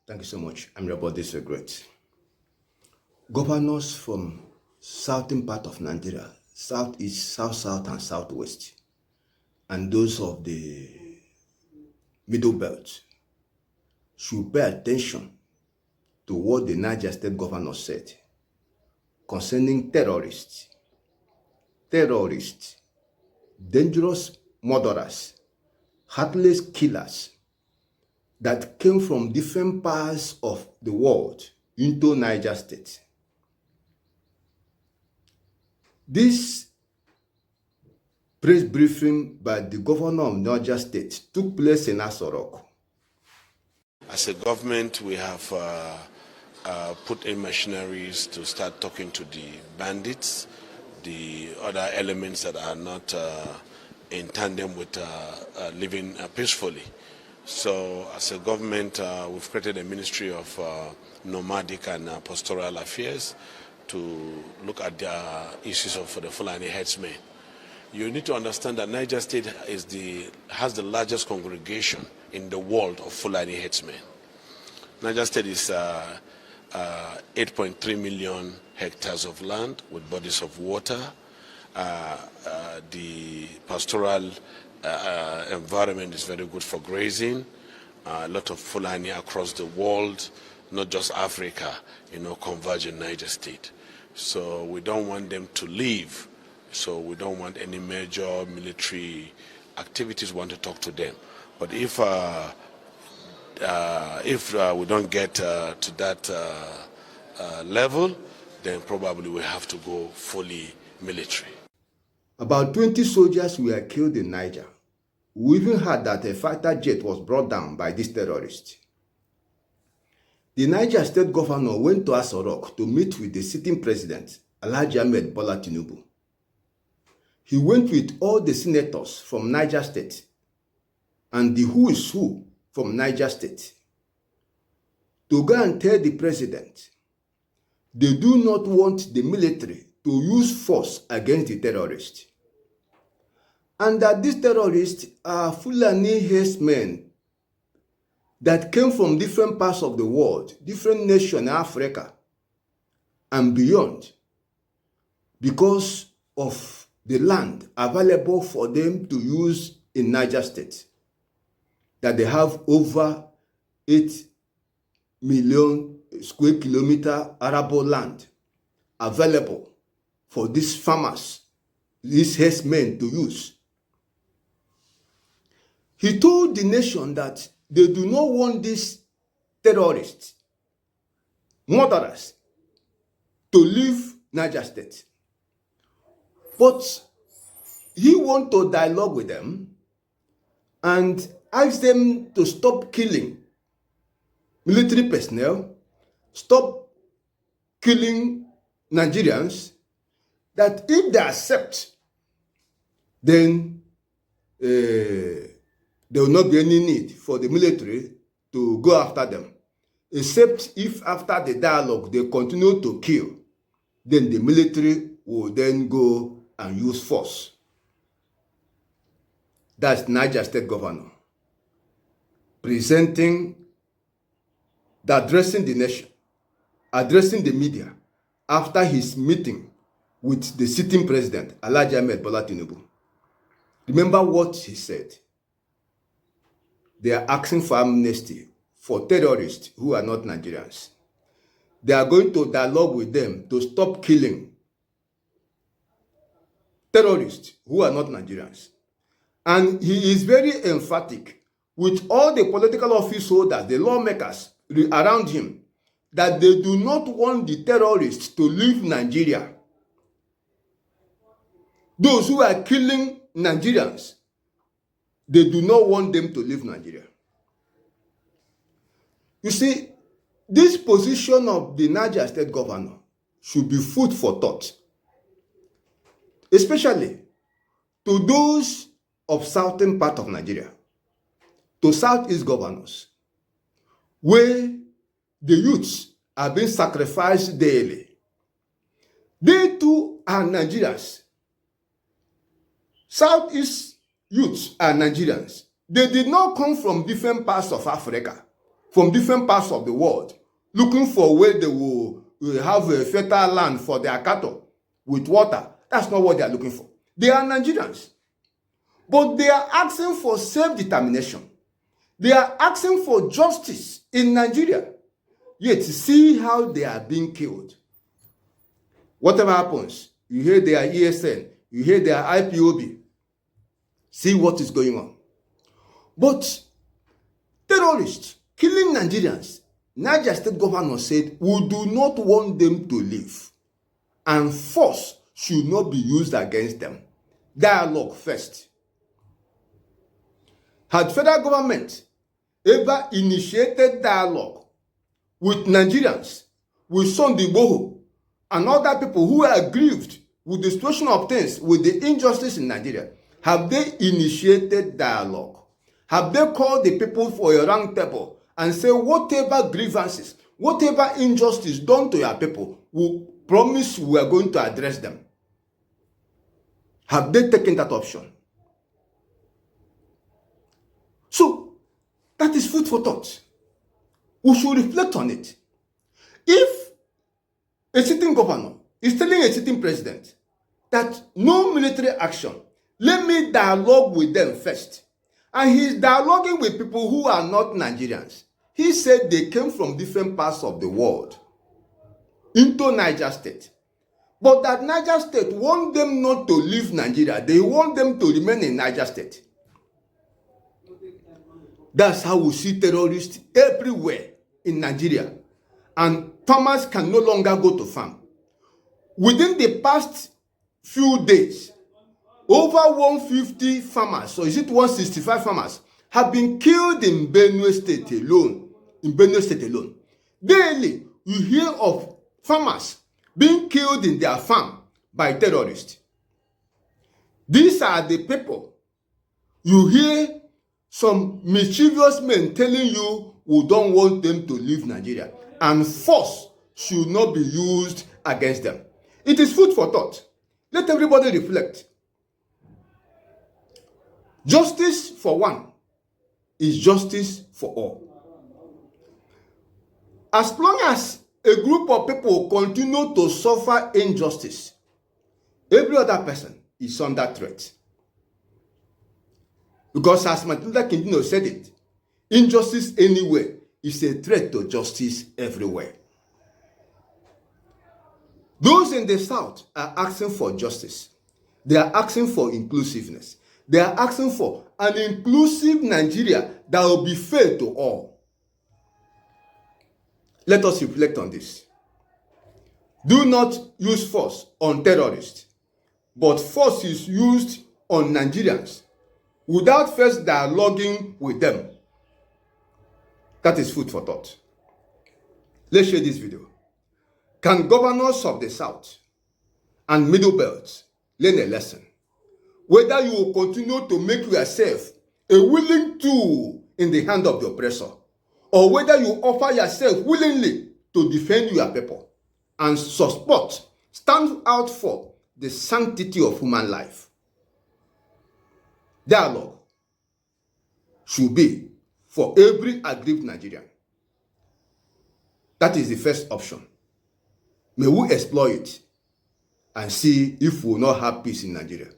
Thank you so much. I'm your body secret. Governors from southern part of Nigeria, southeast, south, and southwest, and those of the middle belt should pay attention to what the Niger State governor said concerning terrorists, dangerous murderers, heartless killers that came from different parts of the world into Niger State. This press briefing by the governor of Niger State took place in Aso Rock. As a government, we have put in machineries to start talking to the bandits, the other elements that are not in tandem with living peacefully. So as a government, we've created a Ministry of Nomadic and Pastoral Affairs to look at the issues of the Fulani headsmen. You need to understand that Niger State has the largest congregation in the world of Fulani headsmen. Niger State is 8.3 million hectares of land with bodies of water. The pastoral environment is very good for grazing. A lot of Fulani across the world, not just Africa, converge in Niger State. So we don't want them to leave. So we don't want any major military activities. We want to talk to them. But if we don't get to that level, then probably we have to go fully military. About 20 soldiers were killed in Niger. We even heard that a fighter jet was brought down by these terrorists. The Niger State governor went to Aso Rock to meet with the sitting president, Alhaji Ahmed Bola Tinubu. He went with all the senators from Niger State and the who is who from Niger State to go and tell the president they do not want the military to use force against the terrorists, and that these terrorists are Fulani herdsmen that came from different parts of the world, different nations in Africa and beyond, because of the land available for them to use in Niger State, that they have over 8 million square kilometer arable land available for these farmers, these herdsmen to use. He told the nation that they do not want these terrorists, murderers, to leave Niger State. But he wants to dialogue with them and ask them to stop killing military personnel, stop killing Nigerians, that if they accept, then there will not be any need for the military to go after them, except if after the dialogue they continue to kill, then the military will then go and use force. That's Niger State governor addressing the nation, addressing the media after his meeting with the sitting president, Alhaji Ahmed Bola Tinubu. Remember what he said. They are asking for amnesty for terrorists who are not Nigerians. They are going to dialogue with them to stop killing terrorists who are not Nigerians. And he is very emphatic with all the political office holders, the lawmakers around him, that they do not want the terrorists to leave Nigeria. Those who are killing Nigerians, they do not want them to leave Nigeria. You see, this position of the Niger State governor should be food for thought, especially to those of southern part of Nigeria, to southeast governors, where the youths are being sacrificed daily. They too are Nigerians. Southeast youths are Nigerians. They did not come from different parts of Africa from different parts of the world, looking for where they will have a fertile land for their cattle with water. That's not what they are looking for. They are Nigerians. But they are asking for self-determination. They are asking for justice in Nigeria. Yet, see how they are being killed. Whatever happens, you hear their ESN, you hear their IPOB. See what is going on. But terrorists killing Nigerians, Niger State governor said, we do not want them to leave. And force should not be used against them. Dialogue first. Had federal government ever initiated dialogue with Nigerians, with Sunday Igboho, and other people who are aggrieved with the situation of things, with the injustice in Nigeria, have they initiated dialogue? Have they called the people for a round table and say whatever grievances, whatever injustice done to your people, we promise we are going to address them? Have they taken that option? So, that is food for thought. We should reflect on it. If a sitting governor is telling a sitting president that no military action, let me dialogue with them first, and he's dialoguing with people who are not Nigerians. He said they came from different parts of the world into Niger State. But that Niger State want them not to leave Nigeria. They want them to remain in Niger State. That's how we see terrorists everywhere in Nigeria. And farmers can no longer go to farm. Within the past few days, over 150 farmers, or is it 165 farmers, have been killed in Benue State alone. Daily, you hear of farmers being killed in their farm by terrorists. These are the people you hear some mischievous men telling you we don't want them to leave Nigeria, and force should not be used against them. It is food for thought. Let everybody reflect. Justice for one is justice for all. As long as a group of people continue to suffer injustice, every other person is under threat. Because as Martin Luther King Jr. said it, injustice anywhere is a threat to justice everywhere. Those in the South are asking for justice. They are asking for inclusiveness. They are asking for an inclusive Nigeria that will be fair to all. Let us reflect on this. Do not use force on terrorists, but force is used on Nigerians without first dialoguing with them. That is food for thought. Let's share this video. Can governors of the South and Middle Belt learn a lesson? Whether you will continue to make yourself a willing tool in the hand of the oppressor, or whether you offer yourself willingly to defend your people and stand out for the sanctity of human life. Dialogue should be for every aggrieved Nigerian. That is the first option. May we explore it and see if we will not have peace in Nigeria.